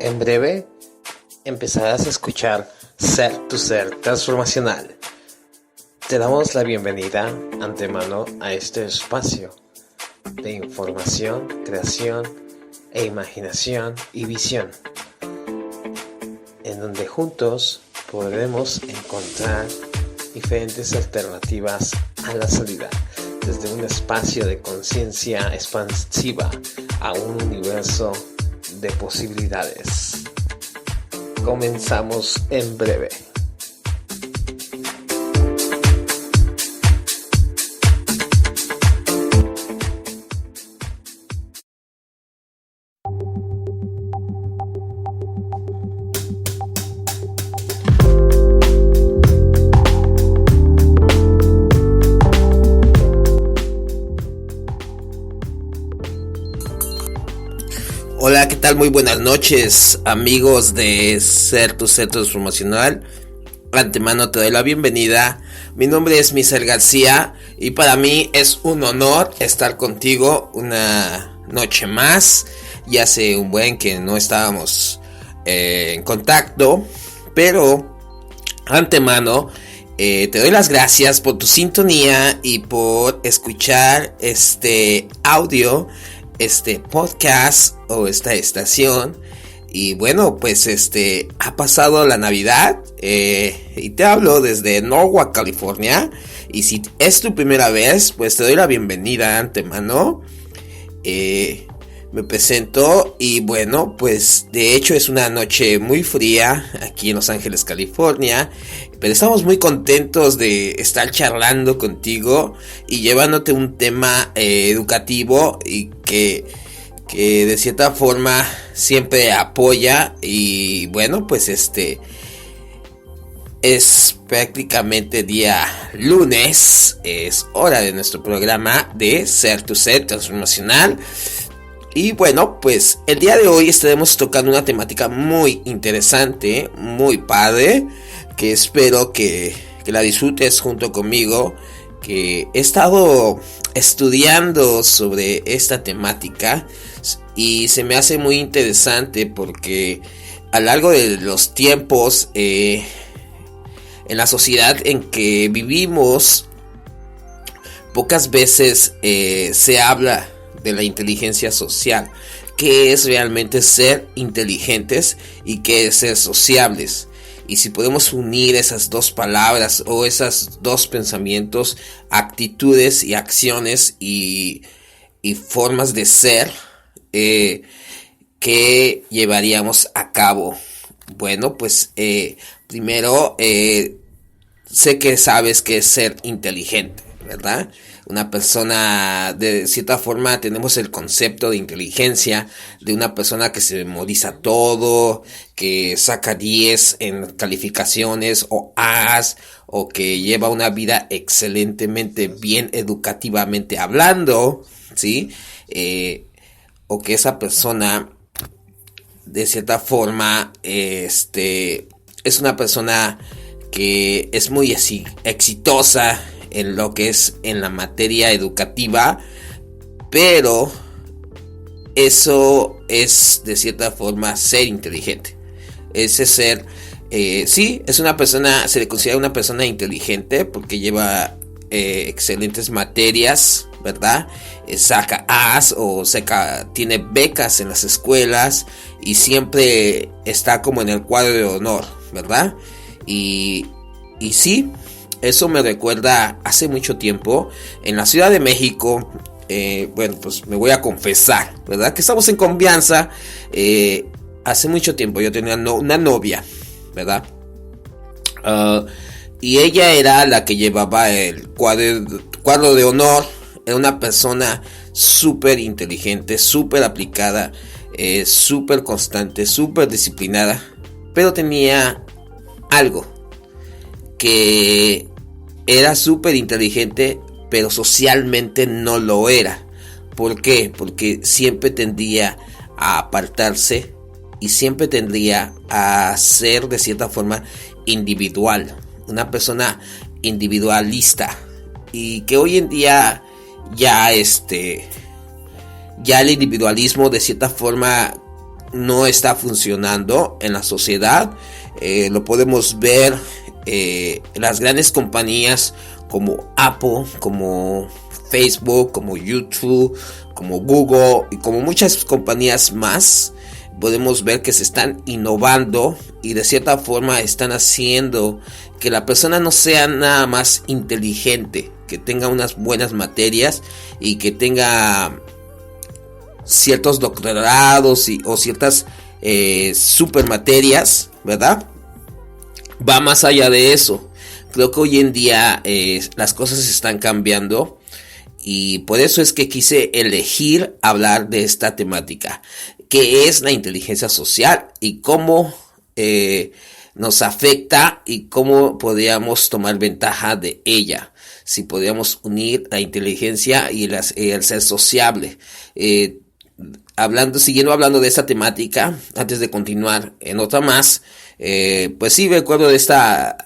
En breve empezarás a escuchar Ser tu Ser Transformacional. Te damos la bienvenida antemano a este espacio de información, creación e imaginación y visión, en donde juntos podremos encontrar diferentes alternativas a la salida, desde un espacio de conciencia expansiva a un universo de posibilidades. Comenzamos en breve. Hola, ¿qué tal? Muy buenas noches, amigos de Ser tu Ser Transformacional. Antemano te doy la bienvenida. Mi nombre es Misael García y para mí es un honor estar contigo una noche más. Ya hace un buen que no estábamos en contacto, pero antemano te doy las gracias por tu sintonía y por escuchar este audio, este podcast o esta estación. Y bueno, pues ha pasado la Navidad y te hablo desde Norwalk, California. Y si es tu primera vez, pues te doy la bienvenida antemano. Me presento y bueno, pues de hecho es una noche muy fría aquí en Los Ángeles, California, pero estamos muy contentos de estar charlando contigo y llevándote un tema educativo y que de cierta forma siempre apoya. Y bueno, pues es prácticamente día lunes, es hora de nuestro programa de Ser tu Ser Transformacional. Y bueno, pues el día de hoy estaremos tocando una temática muy interesante, muy padre, que espero que la disfrutes junto conmigo, que he estado estudiando sobre esta temática y se me hace muy interesante porque a lo largo de los tiempos en la sociedad en que vivimos pocas veces se habla de la inteligencia social. ¿Qué es realmente ser inteligentes y qué es ser sociables? Y si podemos unir esas dos palabras o esos dos pensamientos, actitudes y acciones y formas de ser, ¿qué llevaríamos a cabo? Bueno, pues primero sé que sabes qué es ser inteligente, ¿verdad? Una persona, de cierta forma, tenemos el concepto de inteligencia de una persona que se memoriza todo, que saca 10 en calificaciones o A's, o que lleva una vida excelentemente bien educativamente hablando, ¿sí? O que esa persona, de cierta forma, es una persona que es muy exitosa en lo que es en la materia educativa, pero eso es de cierta forma ser inteligente. Ese ser, sí, es una persona, se le considera una persona inteligente porque lleva excelentes materias, ¿verdad? Saca A's o tiene becas en las escuelas y siempre está como en el cuadro de honor, ¿verdad? Y sí, eso me recuerda hace mucho tiempo en la Ciudad de México. Bueno, pues me voy a confesar, ¿verdad? Que estamos en confianza. Hace mucho tiempo yo tenía una novia, ¿verdad? Y ella era la que llevaba el cuadro de honor. Era una persona súper inteligente, súper aplicada, súper constante, súper disciplinada. Pero tenía algo que era súper inteligente, pero socialmente no lo era. ¿Por qué? Porque siempre tendía a apartarse y siempre tendría a ser de cierta forma individual, una persona individualista, y que hoy en día ya el individualismo de cierta forma no está funcionando en la sociedad. Lo podemos ver las grandes compañías como Apple, como Facebook, como YouTube, como Google y como muchas compañías más. Podemos ver que se están innovando y de cierta forma están haciendo que la persona no sea nada más inteligente, que tenga unas buenas materias y que tenga ciertos doctorados o ciertas super materias, ¿verdad? Va más allá de eso. Creo que hoy en día las cosas están cambiando y por eso es que quise elegir hablar de esta temática, que es la inteligencia social y cómo nos afecta y cómo podríamos tomar ventaja de ella. Si podríamos unir la inteligencia y el ser sociable. Siguiendo hablando de esta temática, antes de continuar en otra más, pues sí, recuerdo de esta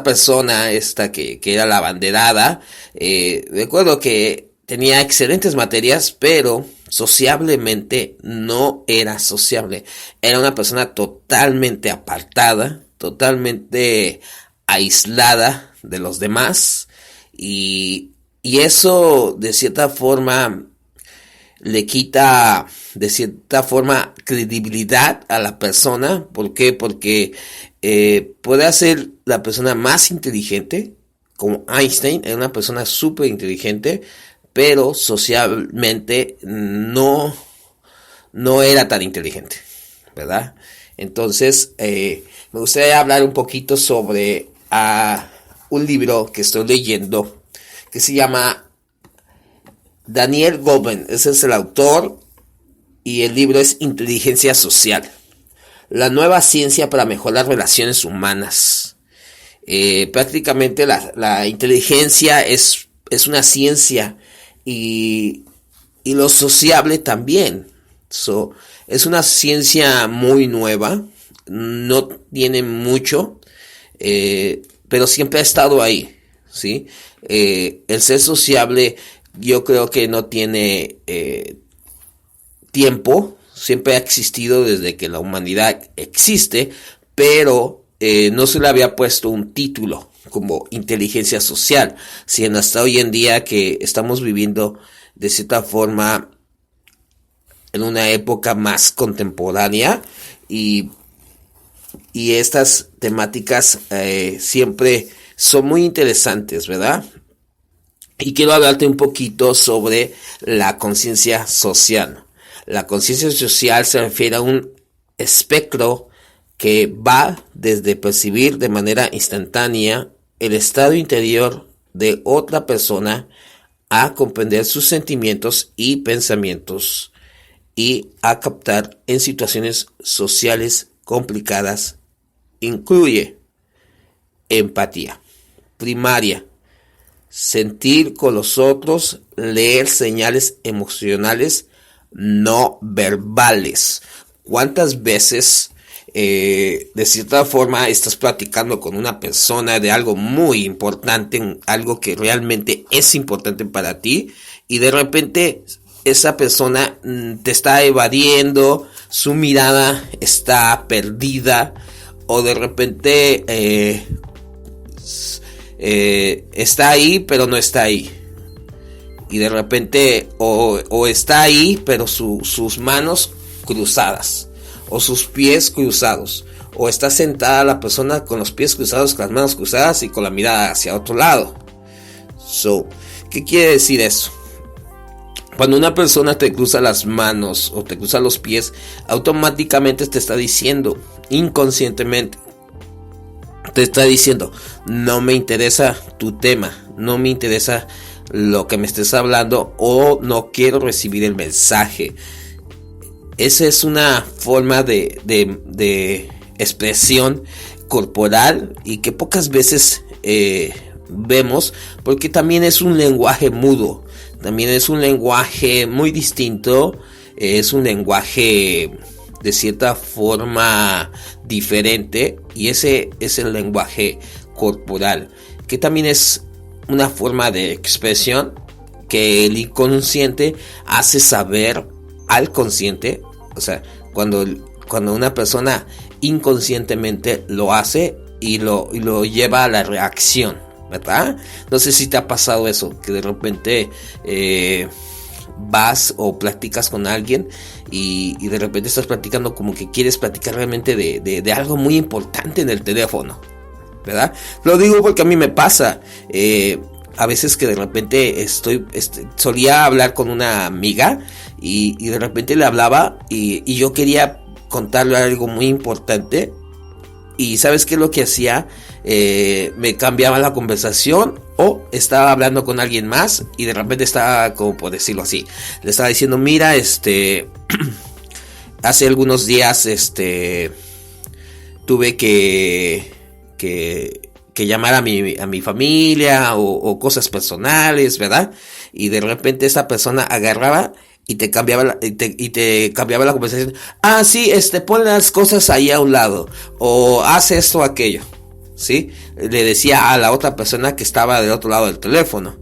persona, que era la abanderada. Recuerdo que tenía excelentes materias, pero sociablemente no era sociable. Era una persona totalmente apartada, totalmente aislada de los demás, y eso de cierta forma le quita de cierta forma credibilidad a la persona. ¿Por qué? Porque puede ser la persona más inteligente, como Einstein, era una persona súper inteligente, pero socialmente no era tan inteligente, ¿verdad? Entonces, me gustaría hablar un poquito sobre un libro que estoy leyendo, que se llama Daniel Goleman. Ese es el autor, y el libro es Inteligencia Social, la nueva ciencia para mejorar relaciones humanas. Prácticamente la inteligencia es una ciencia, y lo sociable también. Es una ciencia muy nueva, no tiene mucho, pero siempre ha estado ahí, ¿sí? El ser sociable, yo creo que no tiene tiempo, siempre ha existido desde que la humanidad existe, pero no se le había puesto un título como inteligencia social, sino hasta hoy en día que estamos viviendo de cierta forma en una época más contemporánea, y estas temáticas siempre son muy interesantes, ¿verdad? Y quiero hablarte un poquito sobre la conciencia social. La conciencia social se refiere a un espectro que va desde percibir de manera instantánea el estado interior de otra persona a comprender sus sentimientos y pensamientos y a captar en situaciones sociales complicadas. Incluye empatía primaria, sentir con los otros, leer señales emocionales no verbales. ¿Cuántas veces de cierta forma estás platicando con una persona de algo muy importante, algo que realmente es importante para ti, y de repente esa persona te está evadiendo, su mirada está perdida, o de repente está ahí pero no está ahí, y de repente o está ahí pero sus manos cruzadas o sus pies cruzados, o está sentada la persona con los pies cruzados, con las manos cruzadas y con la mirada hacia otro lado. ¿Qué quiere decir eso? Cuando una persona te cruza las manos o te cruza los pies, automáticamente te está diciendo, inconscientemente, te está diciendo: no me interesa tu tema, no me interesa lo que me estés hablando, o no quiero recibir el mensaje. Esa es una forma de expresión corporal, y que pocas veces vemos, porque también es un lenguaje mudo, también es un lenguaje muy distinto, es un lenguaje de cierta forma diferente, y ese es el lenguaje corporal, que también es una forma de expresión que el inconsciente hace saber al consciente O sea, cuando una persona inconscientemente lo hace y lo lleva a la reacción, ¿verdad? No sé si te ha pasado eso, que de repente vas o platicas con alguien y de repente estás platicando como que quieres platicar realmente de algo muy importante en el teléfono, ¿verdad? Lo digo porque a mí me pasa. A veces que de repente solía hablar con una amiga y de repente le hablaba y yo quería contarle algo muy importante. Y ¿sabes qué es lo que hacía? Me cambiaba la conversación o estaba hablando con alguien más y de repente estaba, como por decirlo así, le estaba diciendo, mira, hace algunos días tuve que llamar a mi familia o cosas personales, ¿verdad? Y de repente esta persona agarraba y te cambiaba la conversación. Ah, sí, pon las cosas ahí a un lado, o haz esto o aquello, ¿sí? Le decía a la otra persona que estaba del otro lado del teléfono.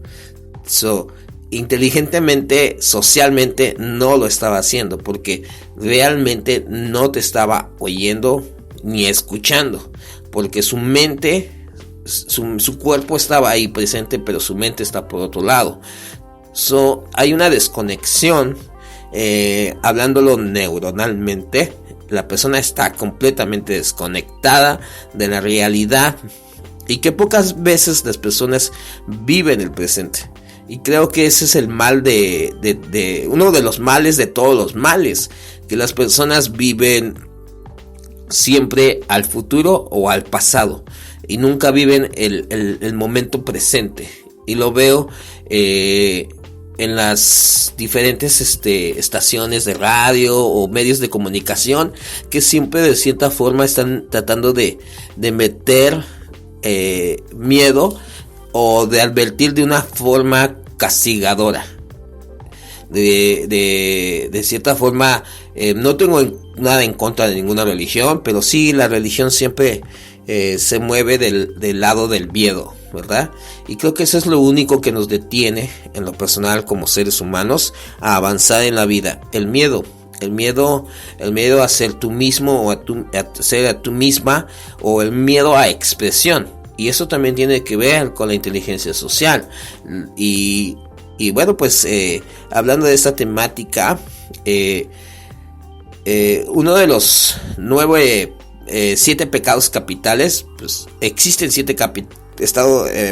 Inteligentemente, socialmente, no lo estaba haciendo, porque realmente no te estaba oyendo ni escuchando, porque su mente, su cuerpo estaba ahí presente, pero su mente está por otro lado. Hay una desconexión, hablándolo neuronalmente. La persona está completamente desconectada de la realidad y que pocas veces las personas viven el presente. Y creo que ese es el mal de uno de los males de todos los males, que las personas viven siempre al futuro o al pasado y nunca viven el momento presente. Y lo veo en las diferentes estaciones de radio o medios de comunicación, que siempre de cierta forma están tratando de meter miedo o de advertir de una forma castigadora. De cierta forma, no tengo nada en contra de ninguna religión, pero sí la religión siempre se mueve del lado del miedo, ¿verdad? Y creo que eso es lo único que nos detiene en lo personal como seres humanos a avanzar en la vida. El miedo a ser tú mismo o a ser a tú misma, o el miedo a expresión. Y eso también tiene que ver con la inteligencia social. Y bueno, pues hablando de esta temática, uno de los 7 pecados capitales, pues existen 7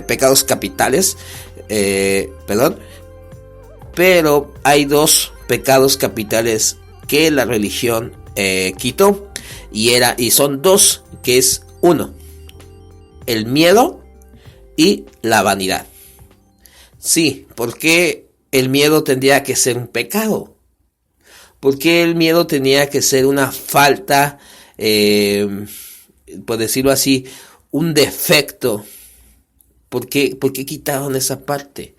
pecados capitales, pero hay 2 pecados capitales que la religión quitó, y son 2, que es 1, el miedo y la vanidad. Sí, ¿por qué el miedo tendría que ser un pecado? ¿Por qué el miedo tenía que ser una falta, por decirlo así, un defecto? ¿Por qué quitaron esa parte?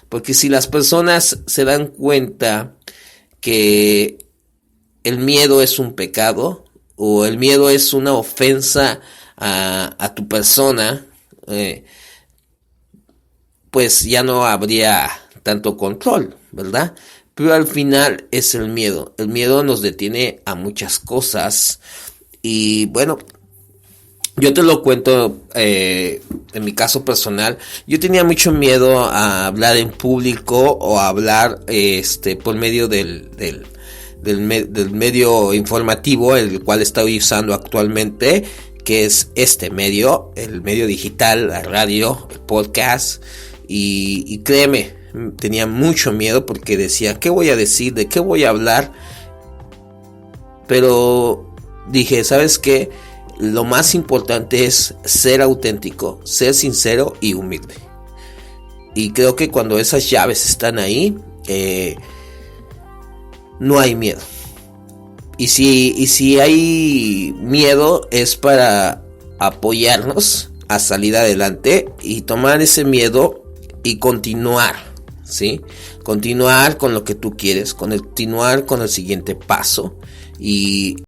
Porque si las personas se dan cuenta que el miedo es un pecado, o el miedo es una ofensa a tu persona, pues ya no habría tanto control, ¿verdad? Pero al final es el miedo. El miedo nos detiene a muchas cosas. Y bueno, yo te lo cuento en mi caso personal. Yo tenía mucho miedo a hablar en público o a hablar por medio del medio informativo, el cual estoy usando actualmente, que es medio, el medio digital, la radio, el podcast. Y créeme, tenía mucho miedo porque decía, ¿qué voy a decir? ¿De qué voy a hablar? Pero dije, ¿sabes qué? Lo más importante es ser auténtico, ser sincero y humilde. Y creo que cuando esas llaves están ahí, no hay miedo. Y si hay miedo, es para apoyarnos a salir adelante y tomar ese miedo y continuar, ¿sí? Continuar con lo que tú quieres, continuar con el siguiente paso y